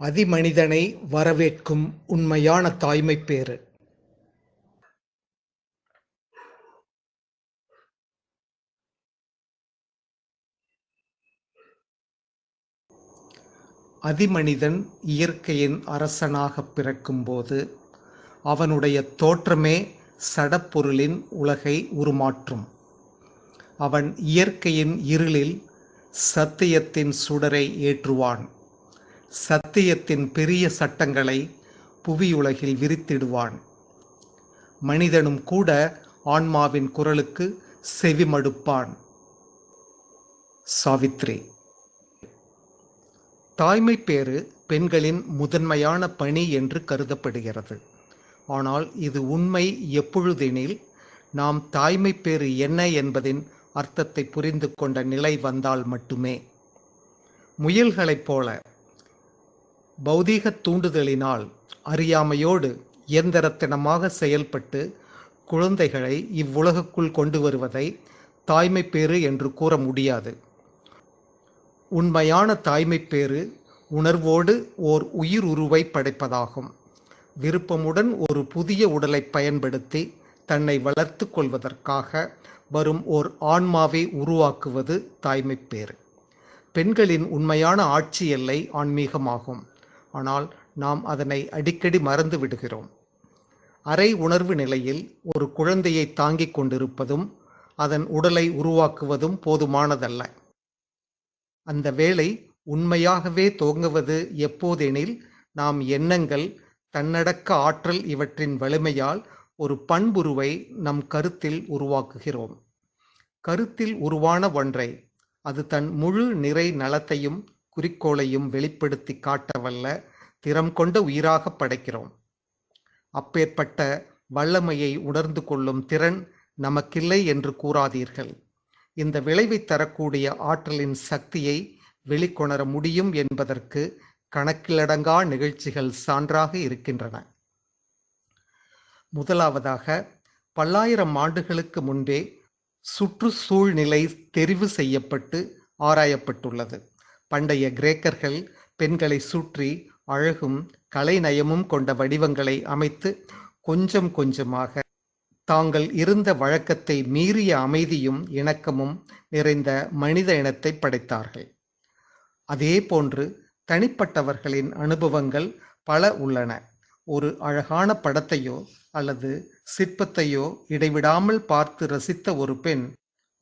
அதிமனிதனை வரவேற்கும் உண்மையான தாய்மைப்பேறு. அதிமனிதன் இயற்கையின் அரசனாகப் பிறக்கும்போது அவனுடைய தோற்றமே சடப்பொருளின் உலகை உருமாற்றும். அவன் இயற்கையின் இருளில் சத்தியத்தின் சுடரை ஏற்றுவான். சத்தியத்தின் பெரிய சட்டங்களை புவியுலகில் விரித்திடுவான். மனிதனும் கூட ஆன்மாவின் குரலுக்கு செவிமடுப்பான். சாவித்ரி. தாய்மைப்பேறு பெண்களின் முதன்மையான பணி என்று கருதப்படுகிறது. ஆனால் இது உண்மை எப்பொழுதெனில் நாம் தாய்மைப்பேறு என்ன என்பதின் அர்த்தத்தை புரிந்து கொண்ட நிலை வந்தால் மட்டுமே. முயல்களைப் போல பௌதீக தூண்டுதலினால் அறியாமையோடு இயந்திரத்தனமாக செயல்பட்டு குழந்தைகளை இவ்வுலகுக்குள் கொண்டு வருவதை தாய்மைப்பேறு என்று கூற முடியாது. உண்மையான தாய்மைப்பேறு உணர்வோடு ஓர் உயிர் உருவை படைப்பதாகும். விருப்பமுடன் ஒரு புதிய உடலை பயன்படுத்தி தன்னை வளர்த்து கொள்வதற்காக வரும் ஓர் ஆன்மாவை உருவாக்குவது தாய்மைப்பேறு. பெண்களின் உண்மையான ஆட்சி எல்லை ஆன்மீகமாகும். ஆனால் நாம் அதனை அடிக்கடி மறந்து விடுகிறோம். அரை உணர்வு நிலையில் ஒரு குழந்தையை தாங்கிக் கொண்டிருப்பதும் அதன் உடலை உருவாக்குவதும் போதுமானதல்ல. அந்த வேலை உண்மையாகவே துவங்குவது எப்போதெனில் நாம் எண்ணங்கள், தன்னடக்க ஆற்றல் இவற்றின் வலிமையால் ஒரு பண்புருவை நம் கருத்தில் உருவாக்குகிறோம். கருத்தில் உருவான ஒன்றை அது தன் முழு நிறை நலத்தையும் குறிக்கோளையும் வெளிப்படுத்தி காட்டவல்ல திறம் கொண்ட உயிராக படைக்கிறோம். அப்பேற்பட்ட வல்லமையை உணர்ந்து கொள்ளும் திறன் நமக்கில்லை என்று கூறாதீர்கள். இந்த விளைவை தரக்கூடிய ஆற்றலின் சக்தியை வெளிக்கொணர முடியும் என்பதற்கு கணக்கிலடங்கா நிகழ்ச்சிகள் சான்றாக இருக்கின்றன. முதலாவதாக, பல்லாயிரம் ஆண்டுகளுக்கு முன்பே சுற்றுச்சூழ்நிலை தெரிவு செய்யப்பட்டு ஆராயப்பட்டுள்ளது. பண்டைய கிரேக்கர்கள் பெண்களை சுற்றி அழகும் கலைநயமும் கொண்ட வடிவங்களை அமைத்து கொஞ்சம் கொஞ்சமாக தாங்கள் இருந்த வழக்கத்தை மீறிய அமைதியும் இணக்கமும் நிறைந்த மனித இனத்தை படைத்தார்கள். அதே போன்று தனிப்பட்டவர்களின் அனுபவங்கள் பல உள்ளன. ஒரு அழகான படத்தையோ அல்லது சிற்பத்தையோ இடைவிடாமல் பார்த்து ரசித்த ஒரு பெண்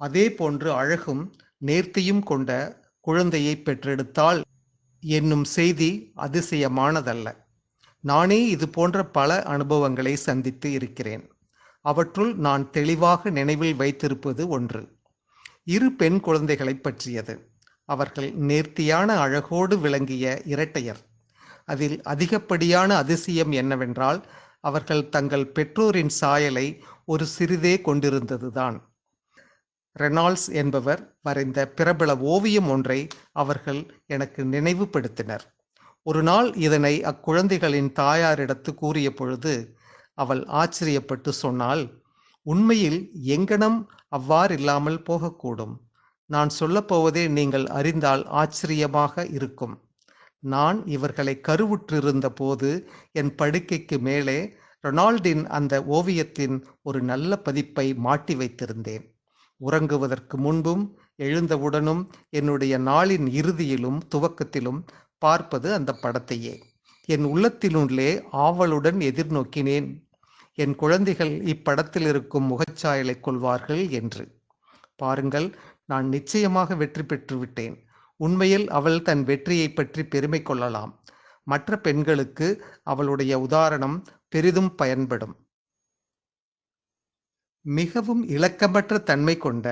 அதே போன்று அழகும் நேர்த்தியும் கொண்ட குழந்தையை பெற்றெடுத்தாள் என்னும் செய்தி அதிசயமானதல்ல. நானே இது போன்ற பல அனுபவங்களை சந்தித்து இருக்கிறேன். அவற்றுள் நான் தெளிவாக நினைவில் வைத்திருப்பது ஒன்று. 2 பெண் குழந்தைகளை பற்றியது. அவர்கள் நேர்த்தியான அழகோடு விளங்கிய இரட்டையர். அதில் அதிகப்படியான அதிசயம் என்னவென்றால் அவர்கள் தங்கள் பெற்றோரின் சாயலை ஒரு சிறிதே கொண்டிருந்ததுதான். ரெனால்ட்ஸ் என்பவர் வரைந்த பிரபல ஓவியம் ஒன்றை அவர்கள் எனக்கு நினைவுபடுத்தினர். ஒரு நாள் இதனை அக்குழந்தைகளின் தாயாரிடத்து கூறிய பொழுது அவள் ஆச்சரியப்பட்டு சொன்னாள், உண்மையில் எங்கனம் அவ்வாறில்லாமல் போகக்கூடும். நான் சொல்லப்போவதே நீங்கள் அறிந்தால் ஆச்சரியமாக இருக்கும். நான் இவர்களை கருவுற்றிருந்த போது என் படுக்கைக்கு மேலே ரொனால்டின் அந்த ஓவியத்தின் ஒரு நல்ல பதிப்பை மாட்டி வைத்திருந்தேன். உறங்குவதற்கு முன்பும் எழுந்தவுடனும் என்னுடைய நாளின் இறுதியிலும் துவக்கத்திலும் பார்ப்பது அந்த படத்தையே. என் உள்ளத்தினுள்ளே ஆவலுடன் எதிர்நோக்கினேன், என் குழந்தைகள் இப்படத்தில் இருக்கும் முகச்சாயலை கொள்வார்கள் என்று. பாருங்கள், நான் நிச்சயமாக வெற்றி பெற்று விட்டேன். உண்மையில் அவள் தன் வெற்றியை பற்றி பெருமை கொள்ளலாம். மற்ற பெண்களுக்கு அவளுடைய உதாரணம் பெரிதும் பயன்படும். மிகவும் இலக்கமற்ற தன்மை கொண்ட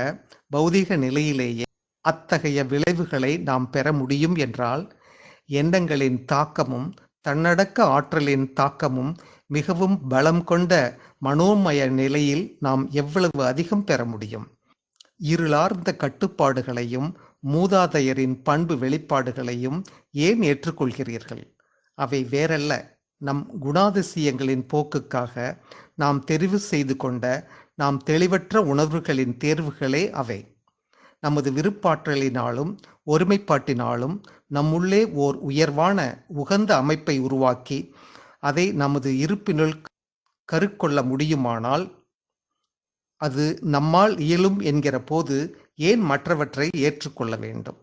பௌதீக நிலையிலேயே அத்தகைய விளைவுகளை நாம் பெற முடியும் என்றால் எண்ணங்களின் தாக்கமும் தன்னடக்க ஆற்றலின் தாக்கமும் மிகவும் பலம் கொண்ட மனோமய நிலையில் நாம் எவ்வளவு அதிகம் பெற முடியும். இருளார்ந்த கட்டுப்பாடுகளையும் மூதாதையரின் பண்பு வெளிப்பாடுகளையும் ஏன் ஏற்றுக்கொள்கிறீர்கள்? அவை வேறல்ல, நம் குணாதிசயங்களின் போக்குக்காக நாம் தெரிவு செய்து கொண்ட நாம் தெளிவற்ற உணர்வுகளின் தேர்வுகளே அவை. நமது விருப்பாற்றலினாலும் ஒருமைப்பாட்டினாலும் நம்முள்ளே ஓர் உயர்வான உகந்த அமைப்பை உருவாக்கி அதை நமது இருப்பினுள் கருக்கொள்ள முடியுமானால் அது நம்மால் இயலும் என்கிற போது ஏன் மற்றவற்றை ஏற்றுக்கொள்ள வேண்டும்?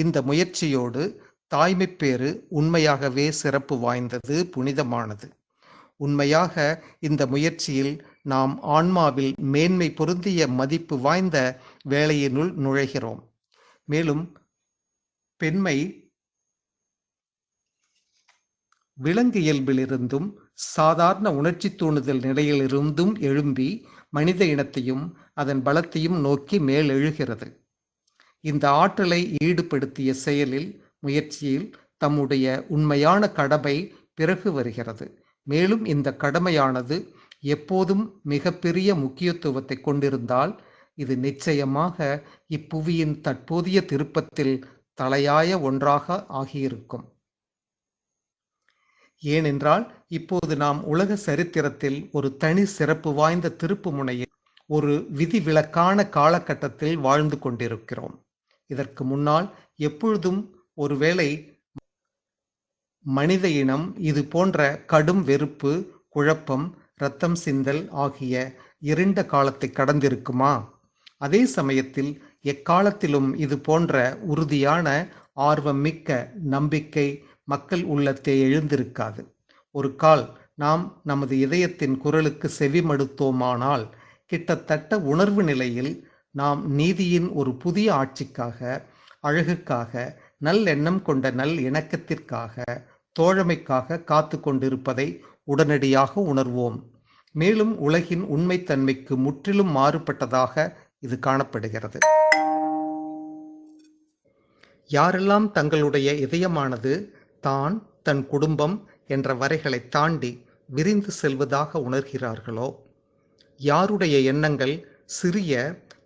இந்த முயற்சியோடு தாய்மைப்பேறு உண்மையாகவே சிறப்பு வாய்ந்தது, புனிதமானது. உண்மையாக இந்த முயற்சியில் நாம் ஆன்மாவில் மேன்மை பொருந்திய மதிப்பு வாய்ந்த வேலையினுள் நுழைகிறோம். மேலும் பெண்மை விலங்கு இயல்பிலிருந்தும் சாதாரண உணர்ச்சி தூண்டுதல் நிலையிலிருந்தும் எழும்பி மனித இனத்தையும் அதன் பலத்தையும் நோக்கி மேலெழுகிறது. இந்த ஆற்றலை ஈடுபடுத்திய செயலில் முயற்சியில் தம்முடைய உண்மையான கடமை பிறகு வருகிறது. மேலும் இந்த கடமையானது எப்போதும் மிகப்பெரிய முக்கியத்துவத்தை கொண்டிருந்தால் இது நிச்சயமாக இப்புவியின் தற்போதைய திருப்பத்தில் தலையாய ஒன்றாக ஆகியிருக்கும். ஏனென்றால் இப்போது நாம் உலக சரித்திரத்தில் ஒரு தனி சிறப்பு வாய்ந்த திருப்பு முனையில் ஒரு விதிவிலக்கான காலகட்டத்தில் வாழ்ந்து கொண்டிருக்கிறோம். இதற்கு முன்னால் எப்பொழுதும் ஒருவேளை மனித இனம் இது போன்ற கடும் வெறுப்பு, குழப்பம், இரத்தம் சிந்தல் ஆகிய இருண்ட காலத்தை கடந்திருக்குமா? அதே சமயத்தில் எக்காலத்திலும் இது போன்ற உறுதியான ஆர்வம் மிக்க நம்பிக்கை மக்கள் உள்ளத்தே எழுந்திருக்காது. ஒரு கால் நாம் நமது இதயத்தின் குரலுக்கு செவிமடுத்தோமானால் கிட்டத்தட்ட உணர்வு நிலையில் நாம் நீதியின் ஒரு புதிய ஆட்சிக்காக, அழகுக்காக, நல்லெண்ணம் கொண்ட நல் இணக்கத்திற்காக, தோழமைக்காக காத்து கொண்டிருப்பதை உடனடியாக உணர்வோம். மேலும் உலகின் உண்மைத்தன்மைக்கு முற்றிலும் மாறுபட்டதாக இது காணப்படுகிறது. யாரெல்லாம் தங்களுடைய இதயமானது தான், தன் குடும்பம் என்ற வரைகளை தாண்டி விரிந்து செல்வதாக உணர்கிறார்களோ, யாருடைய எண்ணங்கள் சிறிய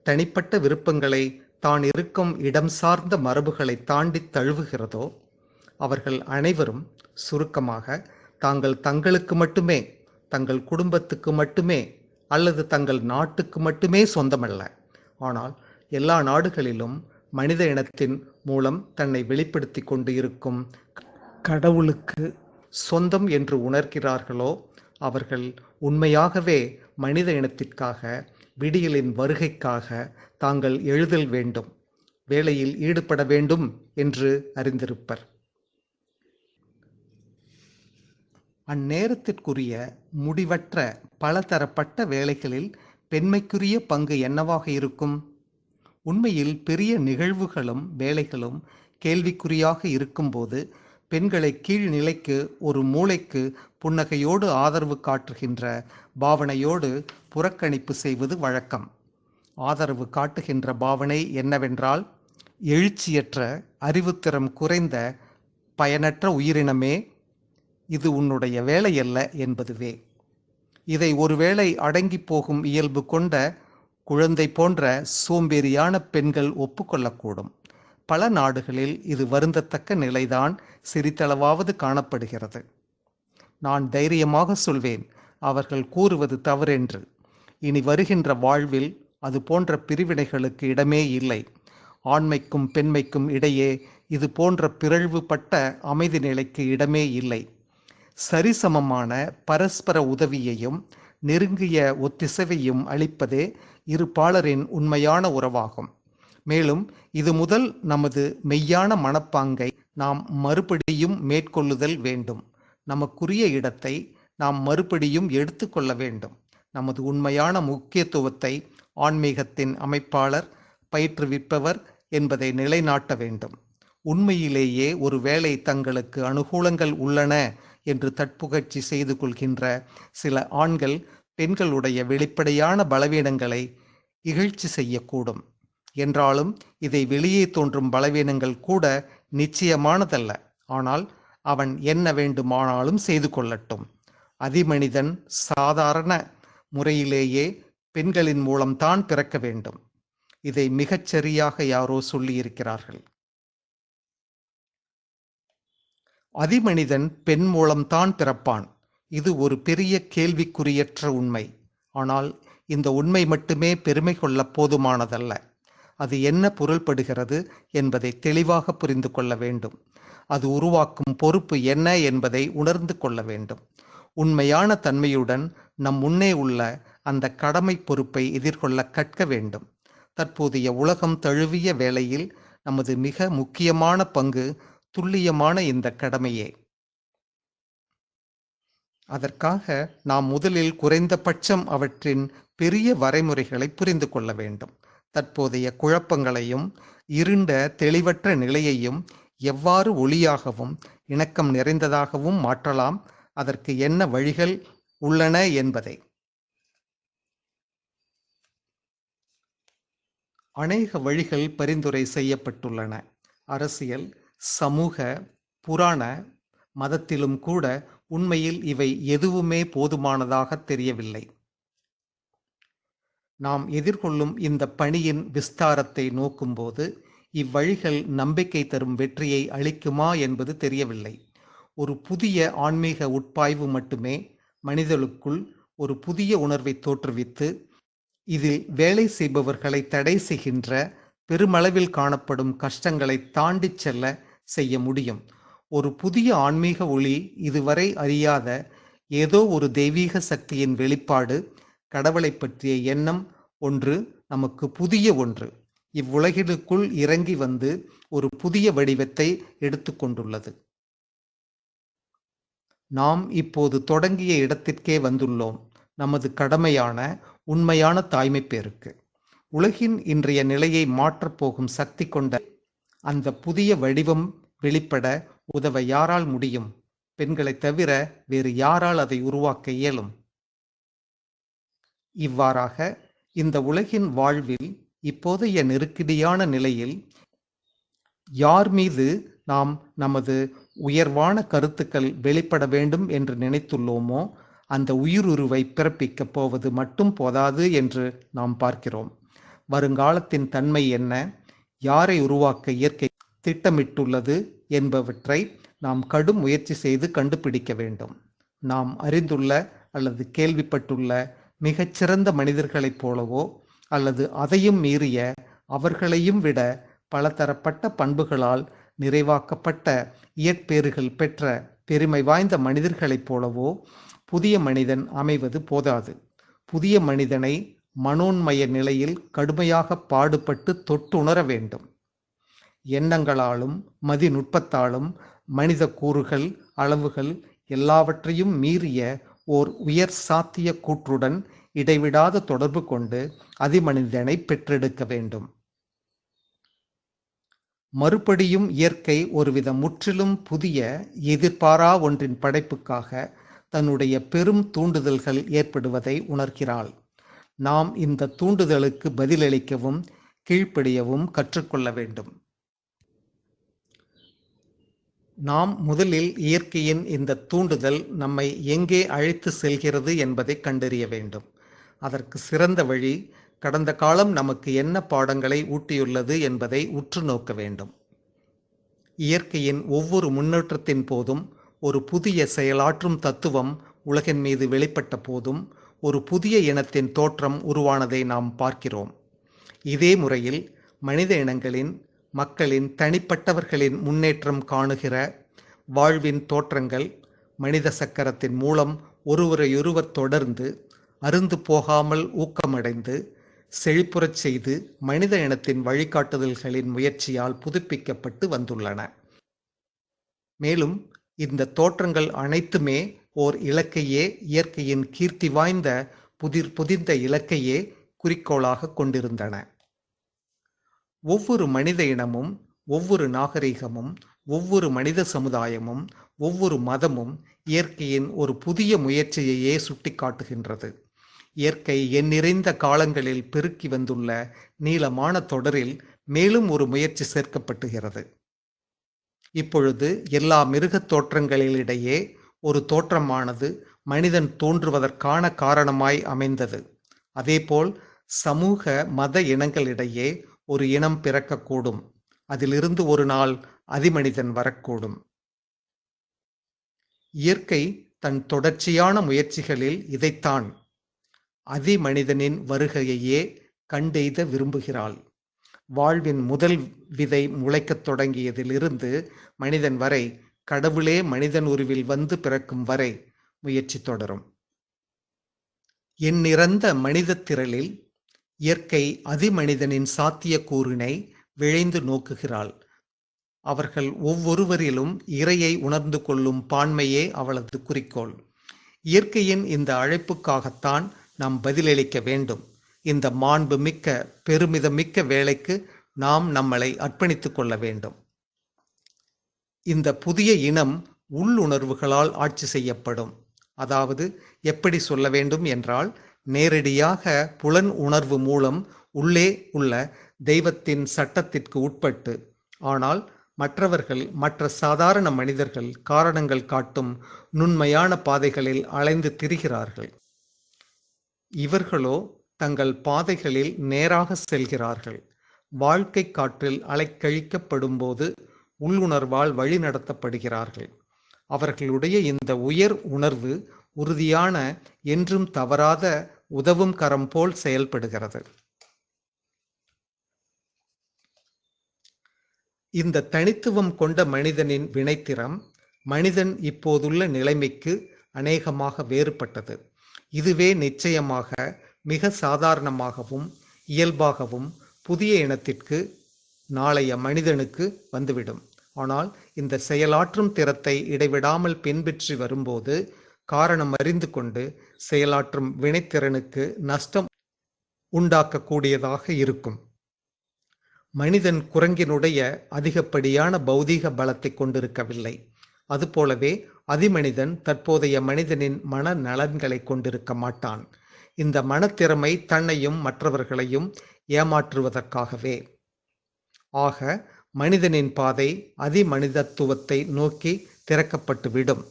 தனிப்பட்ட விருப்பங்களை தான் இருக்கும் இடம் சார்ந்த மரபுகளை தாண்டி தழுவுகிறதோ, அவர்கள் அனைவரும் சுருக்கமாக தாங்கள் தங்களுக்கு மட்டுமே, தங்கள் குடும்பத்துக்கு மட்டுமே அல்லது தங்கள் நாட்டுக்கு மட்டுமே சொந்தமல்ல, ஆனால் எல்லா நாடுகளிலும் மனித இனத்தின் மூலம் தன்னை வெளிப்படுத்தி கொண்டு இருக்கும் கடவுளுக்கு சொந்தம் என்று உணர்கிறார்களோ, அவர்கள் உண்மையாகவே மனித இனத்திற்காக, விடியலின் வருகைக்காக தாங்கள் எழுதல் வேண்டும், வேலையில் ஈடுபட வேண்டும் என்று அறிந்திருப்பர். அந்நேரத்திற்குரிய முடிவற்ற பலதரப்பட்ட வேலைகளில் பெண்மைக்குரிய பங்கு என்னவாக இருக்கும்? உண்மையில் பெரிய நிகழ்வுகளும் வேலைகளும் கேள்விக்குறியாக இருக்கும்போது பெண்களை கீழ்நிலைக்கு ஒரு மூளைக்கு புன்னகையோடு ஆதரவு காட்டுகின்ற பாவனையோடு புறக்கணிப்பு செய்வது வழக்கம். ஆதரவு காட்டுகின்ற பாவனை என்னவென்றால், எழுச்சியற்ற, அறிவுத்திறம் குறைந்த, பயனற்ற உயிரினமே, இது உன்னுடைய வேலையல்ல என்பதுவே. இதை ஒருவேளை அடங்கி போகும் இயல்பு கொண்ட குழந்தை போன்ற சோம்பேறியான பெண்கள் ஒப்புக்கொள்ளக்கூடும். பல நாடுகளில் இது வருந்தத்தக்க நிலைதான் சிறிதளவாவது காணப்படுகிறது. நான் தைரியமாக சொல்வேன், அவர்கள் கூறுவது தவறென்று. இனி வருகின்ற வாழ்வில் அது போன்ற பிரிவினைகளுக்கு இடமே இல்லை. ஆண்மைக்கும் பெண்மைக்கும் இடையே இது போன்ற பிறழ்வுபட்ட அமைதி நிலைக்கு இடமே இல்லை. சரிசமமான பரஸ்பர உதவியையும் நெருங்கிய ஒத்திசைவையும் அளிப்பதே இருபாலரின் உண்மையான உறவாகும். மேலும் இது முதல் நமது மெய்யான மனப்பாங்கை நாம் மறுபடியும் மேற்கொள்ளுதல் வேண்டும். நமக்குரிய இடத்தை நாம் மறுபடியும் எடுத்துக்கொள்ள வேண்டும். நமது உண்மையான முக்கியத்துவத்தை ஆன்மீகத்தின் அமைப்பாளர், பயிற்றுவிப்பவர் என்பதை நிலைநாட்ட வேண்டும். உண்மையிலேயே ஒருவேளை தங்களுக்கு அனுகூலங்கள் உள்ளன என்று தற்புகழ்ச்சி செய்து கொள்கின்ற சில ஆண்கள் பெண்களுடைய வெளிப்படையான பலவீனங்களை இகழ்ச்சி செய்யக்கூடும். என்றாலும் இதை வெளியே தோன்றும் பலவீனங்கள் கூட நிச்சயமானதல்ல. ஆனால் அவன் என்ன வேண்டுமானாலும் செய்து கொள்ளட்டும். அதிமனிதன் சாதாரண முறையிலேயே பெண்களின் மூலம்தான் பிறக்க வேண்டும். இதை மிகச் சரியாக யாரோ சொல்லியிருக்கிறார்கள். அதிமனிதன் பெண் மூலம்தான் பிறப்பான். இது ஒரு பெரிய கேள்விக்குறியற்ற உண்மை. ஆனால் இந்த உண்மை மட்டுமே பெருமை கொள்ள போதுமானதல்ல. அது என்ன பொருள்படுகிறது என்பதை தெளிவாக புரிந்து கொள்ள வேண்டும். அது உருவாக்கும் பொறுப்பு என்ன என்பதை உணர்ந்து கொள்ள வேண்டும். உண்மையான தன்மையுடன் நம் முன்னே உள்ள அந்த கடமை பொறுப்பை எதிர்கொள்ள கற்க வேண்டும். தற்போதைய உலகம் தழுவிய வேளையில் நமது மிக முக்கியமான பங்கு துல்லியமான இந்த கடமையே. அதற்காக நாம் முதலில் குறைந்தபட்சம் அவற்றின் பெரிய வரைமுறைகளை புரிந்து கொள்ள வேண்டும். தற்போதைய குழப்பங்களையும் இருண்ட தெளிவற்ற நிலையையும் எவ்வாறு ஒளியாகவும் இணக்கம் நிறைந்ததாகவும் மாற்றலாம், அதற்கு என்ன வழிகள் உள்ளன என்பதை. அநேக வழிகள் பரிந்துரை செய்யப்பட்டுள்ளன. அரசியல், சமூக, புராண, மதத்திலும் கூட உண்மையில் இவை எதுவுமே போதுமானதாக தெரியவில்லை. நாம் எதிர்கொள்ளும் இந்த பணியின் விஸ்தாரத்தை நோக்கும்போது இவ்வழிகள் நம்பிக்கை தரும் வெற்றியை அளிக்குமா என்பது தெரியவில்லை. ஒரு புதிய ஆன்மீக உட்பாய்வு மட்டுமே மனிதர்களுக்குள் ஒரு புதிய உணர்வை தோற்றுவித்து இதில் வேலை செய்பவர்களை தடை செய்கின்ற பெருமளவில் காணப்படும் கஷ்டங்களை தாண்டிச் செல்ல செய்ய முடியும். ஒரு புதிய ஆன்மீக ஒளி இதுவரை அறியாத ஏதோ ஒரு தெய்வீக சக்தியின் வெளிப்பாடு, கடவுளை பற்றிய எண்ணம் ஒன்று, நமக்கு புதிய ஒன்று இவ்வுலகிற்குள் இறங்கி வந்து ஒரு புதிய வடிவத்தை எடுத்துக்கொண்டுள்ளது. நாம் இப்போது தொடங்கிய இடத்திற்கே வந்துள்ளோம். நமது கடமையான உண்மையான தாய்மை பேருக்கு உலகின் இன்றைய நிலையை மாற்றப்போகும் சக்தி கொண்ட அந்த புதிய வடிவம் வெளிப்பட உதவ யாரால் முடியும்? பெண்களை தவிர வேறு யாரால் அதை உருவாக்க இயலும்? இவ்வாறாக இந்த உலகின் வாழ்வில் இப்போதைய நெருக்கடியான நிலையில் யார் மீது நாம் நமது உயர்வான கருத்துக்கள் வெளிப்பட வேண்டும் என்று நினைத்துள்ளோமோ அந்த உயிருருவை பிறப்பிக்கப் போவது மட்டும் போதாது என்று நாம் பார்க்கிறோம். வருங்காலத்தின் தன்மை என்ன, யாரை உருவாக்க இயற்கை திட்டமிட்டுள்ளது என்பவற்றை நாம் கடும் முயற்சி செய்து கண்டுபிடிக்க வேண்டும். நாம் அறிந்துள்ள அல்லது கேள்விப்பட்டுள்ள மிகச்சிறந்த மனிதர்களைப் போலவோ அல்லது அதையும் மீறிய அவர்களையும் விட பலதரப்பட்ட பண்புகளால் நிறைவாக்கப்பட்ட இயற்பேறுகள் பெற்ற பெருமை வாய்ந்த மனிதர்களைப் போலவோ புதிய மனிதன் அமைவது போதாது. புதிய மனிதனை மனோன்மய நிலையில் கடுமையாக பாடுபட்டு தொட்டுணர வேண்டும். எண்ணங்களாலும் மதிநுட்பத்தாலும் மனித கூறுகள், அளவுகள் எல்லாவற்றையும் மீறிய ஓர் உயர் சாத்திய கூற்றுடன் இடைவிடாத தொடர்பு கொண்டு அதிமனிதனை பெற்றெடுக்க வேண்டும். மறுபடியும் இயற்கை ஒருவித முற்றிலும் புதிய எதிர்பாரா ஒன்றின் படைப்புக்காக தன்னுடைய பெரும் தூண்டுதல்கள் ஏற்படுவதை உணர்கிறாள். நாம் இந்த தூண்டுதலுக்கு பதிலளிக்கவும் கீழ்ப்படியவும் கற்றுக்கொள்ள வேண்டும். நாம் முதலில் இயற்கையின் இந்த தூண்டுதல் நம்மை எங்கே அழைத்து செல்கிறது என்பதை கண்டறிய வேண்டும். அதற்கு சிறந்த வழி கடந்த காலம் நமக்கு என்ன பாடங்களை ஊட்டியுள்ளது என்பதை உற்று நோக்க வேண்டும். இயற்கையின் ஒவ்வொரு முன்னேற்றத்தின் போதும் ஒரு புதிய செயலாற்றும் தத்துவம் உலகின் மீது வெளிப்பட்ட போதும் ஒரு புதிய இனத்தின் தோற்றம் உருவானதை நாம் பார்க்கிறோம். இதே முறையில் மனித இனங்களின் மக்களின் தனிப்பட்டவர்களின் முன்னேற்றம் காணுகிற வாழ்வின் தோற்றங்கள் மனித சக்கரத்தின் மூலம் ஒருவரையொருவர் தொடர்ந்து அருந்து போகாமல் ஊக்கமடைந்து செழிப்புறச் செய்து மனித இனத்தின் வழிகாட்டுதல்களின் முயற்சியால் புதுப்பிக்கப்பட்டு வந்துள்ளன. மேலும் இந்த தோற்றங்கள் அனைத்துமே ஓர் இலக்கையே, இயற்கையின் கீர்த்தி வாய்ந்த புதிர்ந்த இலக்கையே குறிக்கோளாக கொண்டிருந்தன. ஒவ்வொரு மனித இனமும், ஒவ்வொரு நாகரிகமும், ஒவ்வொரு மனித சமுதாயமும், ஒவ்வொரு மதமும் இயற்கையின் ஒரு புதிய முயற்சியையே சுட்டிக்காட்டுகின்றது. இயற்கை எண்ணிறைந்த காலங்களில் பெருக்கி வந்துள்ள நீளமான தொடரில் மேலும் ஒரு முயற்சி சேர்க்கப்பட்டுகிறது. இப்பொழுது எல்லா மிருகத் தோற்றங்களிடையே ஒரு தோற்றமானது மனிதன் தோன்றுவதற்கான காரணமாய் அமைந்தது. அதேபோல் சமூக மத இனங்களிடையே ஒரு இனம் பிறக்கக்கூடும். அதிலிருந்து ஒரு நாள் அதிமனிதன் வரக்கூடும். இயற்கை தன் தொடர்ச்சியான முயற்சிகளில் இதைத்தான், அதிமனிதனின் வருகையையே கண்டெய்த விரும்புகிறாள். வாழ்வின் முதல் விதை முளைக்கத் தொடங்கியதிலிருந்து மனிதன் வரை, கடவுளே மனிதன் உருவில் வந்து பிறக்கும் வரை முயற்சி தொடரும். எண்ணிறந்த மனிதத் திரளில் இயற்கை அதிமனிதனின் சாத்தியக்கூறினை விழைந்து நோக்குகிறாள். அவர்கள் ஒவ்வொருவரிலும் இறையை உணர்ந்து கொள்ளும் பான்மையே அவளது குறிக்கோள். இயற்கையின் இந்த அழைப்புக்காகத்தான் நாம் பதிலளிக்க வேண்டும். இந்த மாண்புமிக்க பெருமிதமிக்க வேலைக்கு நாம் நம்மளை அர்ப்பணித்துக் கொள்ள வேண்டும். இந்த புதிய இனம் உள்ளுணர்வுகளால் ஆட்சி செய்யப்படும். அதாவது எப்படி சொல்ல வேண்டும் என்றால், நேரடியாக புலன் உணர்வு மூலம் உள்ளே உள்ள தெய்வத்தின் சட்டத்திற்கு உட்பட்டு, ஆனால் மற்ற சாதாரண மனிதர்கள் காரணங்கள் காட்டும் நுண்மையான பாதைகளில் அலைந்து திரிகிறார்கள். இவர்களோ தங்கள் பாதைகளில் நேராக செல்கிறார்கள். வாழ்க்கை காற்றில் அலைக்கழிக்கப்படும் போது உள்ளுணர்வால் வழி நடத்தப்படுகிறார்கள். அவர்களுடைய இந்த உயர் உணர்வு உறுதியான, என்றும் தவறாத உதவும் கரம் போல் செயல்படுகிறது. இந்த தனித்துவம் கொண்ட மனிதனின் வினைத்திறம் மனிதன் இப்போதுள்ள நிலைமைக்கு அநேகமாக வேறுபட்டது. இதுவே நிச்சயமாக மிக சாதாரணமாகவும் இயல்பாகவும் புதிய இனத்திற்கு, நாளைய மனிதனுக்கு வந்துவிடும். ஆனால் இந்த செயலாற்றும் திறத்தை இடைவிடாமல் பின்பற்றி வரும்போது காரணம் அறிந்து கொண்டு செயலாற்றும் வினைத்திறனுக்கு நஷ்டம் உண்டாக்கக்கூடியதாக இருக்கும். மனிதன் குரங்கினுடைய அதிகப்படியான பௌதீக பலத்தை கொண்டிருக்கவில்லை. அதுபோலவே அதிமனிதன் தற்போதைய மனிதனின் மன நலன்களை கொண்டிருக்க மாட்டான். இந்த மனத்திறமை தன்னையும் மற்றவர்களையும் ஏமாற்றுவதற்காகவே. ஆக மனிதனின் பாதை அதிமனிதத்துவத்தை நோக்கி திறக்கப்பட்டுவிடும்.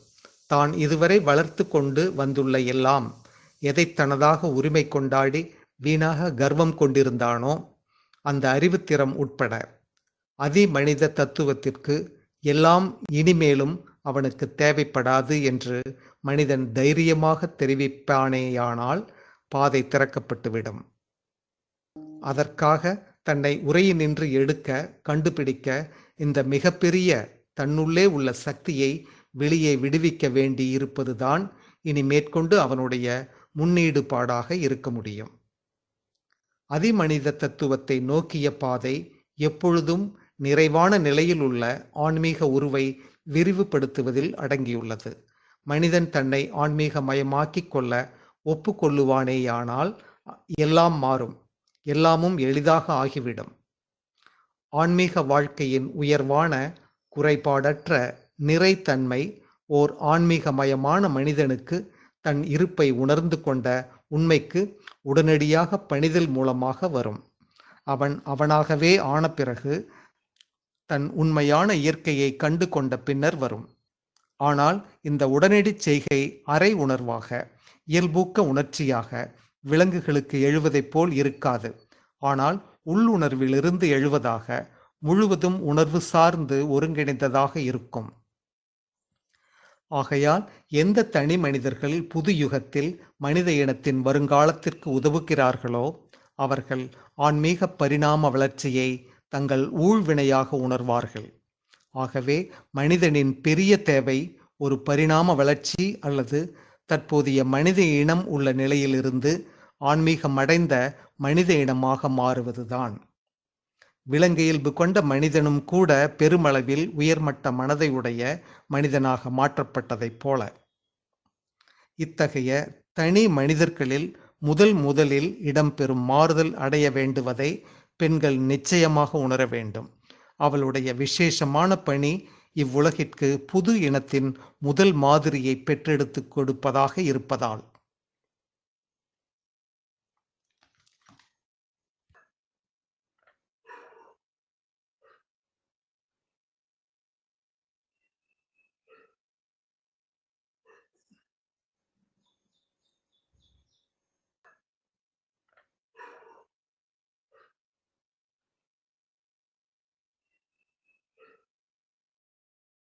தான் இதுவரை வளர்த்து கொண்டு வந்துள்ள எல்லாம், எதை தனதாக உரிமை கொண்டாடி வீணாக கர்வம் கொண்டிருந்தானோ அந்த அறிவுத்திறம் உட்பட அதிமனித தத்துவத்திற்கு எல்லாம் இனிமேலும் அவனுக்கு தேவைப்படாது என்று மனிதன் தைரியமாக தெரிவிப்பானேயானால் பாதை திறக்கப்பட்டுவிடும். அதற்காக தன்னை உரையினின்று எடுக்க, கண்டுபிடிக்க இந்த மிகப்பெரிய தன்னுள்ளே உள்ள சக்தியை வெளியே விடுவிக்க வேண்டி இருப்பதுதான் இனி மேற்கொண்டு அவனுடைய முன்னீடுபாடாக இருக்க முடியும். அதிமனித தத்துவத்தை நோக்கிய பாதை எப்பொழுதும் நிறைவான நிலையில் உள்ள ஆன்மீக உருவை விரிவுபடுத்துவதில் அடங்கியுள்ளது. மனிதன் தன்னை ஆன்மீகமயமாக்கிக் கொள்ள ஒப்புக்கொள்ளுவானேயானால் எல்லாம் மாறும், எல்லாமும் எளிதாக ஆகிவிடும். ஆன்மீக வாழ்க்கையின் உயர்வான, குறைபாடற்ற நிறைத்தன்மை ஓர் ஆன்மீகமயமான மனிதனுக்கு தன் இருப்பை உணர்ந்து கொண்ட உண்மைக்கு உடனடியாக பணிதல் மூலமாக வரும். அவன் அவனாகவே ஆன பிறகு, தன் உண்மையான இயற்கையை கண்டு கொண்ட பின்னர் வரும். ஆனால் இந்த உடனடி செய்கை அரை உணர்வாக, இயல்பூக்க உணர்ச்சியாக விலங்குகளுக்கு எழுவதைப் போல் இருக்காது. ஆனால் உள்ளுணர்விலிருந்து எழுவதாக, முழுவதும் உணர்வு சார்ந்து ஒருங்கிணைந்ததாக இருக்கும். ஆகையால் எந்த தனி மனிதர்கள் புது யுகத்தில் மனித இனத்தின் வருங்காலத்திற்கு உதவுகிறார்களோ அவர்கள் ஆன்மீக பரிணாம வளர்ச்சியை தங்கள் ஊழ்வினையாக உணர்வார்கள். ஆகவே மனிதனின் பெரிய தேவை ஒரு பரிணாம வளர்ச்சி அல்லது தற்போதைய மனித இனம் உள்ள நிலையிலிருந்து ஆன்மீகமடைந்த மனித இனமாக மாறுவதுதான். விலங்கு இயல்பு கொண்ட மனிதனும் கூட பெருமளவில் உயர்மட்ட மனதை உடைய மனிதனாக மாற்றப்பட்டதைப் போல. இத்தகைய தனி மனிதர்களில் முதலில் இடம்பெறும் மாறுதல் அடைய வேண்டுவதை பெண்கள் நிச்சயமாக உணர வேண்டும். அவளுடைய விசேஷமான பணி இவ்வுலகிற்கு புது இனத்தின் முதல் மாதிரியை பெற்றெடுத்து கொடுப்பதாக இருப்பதால்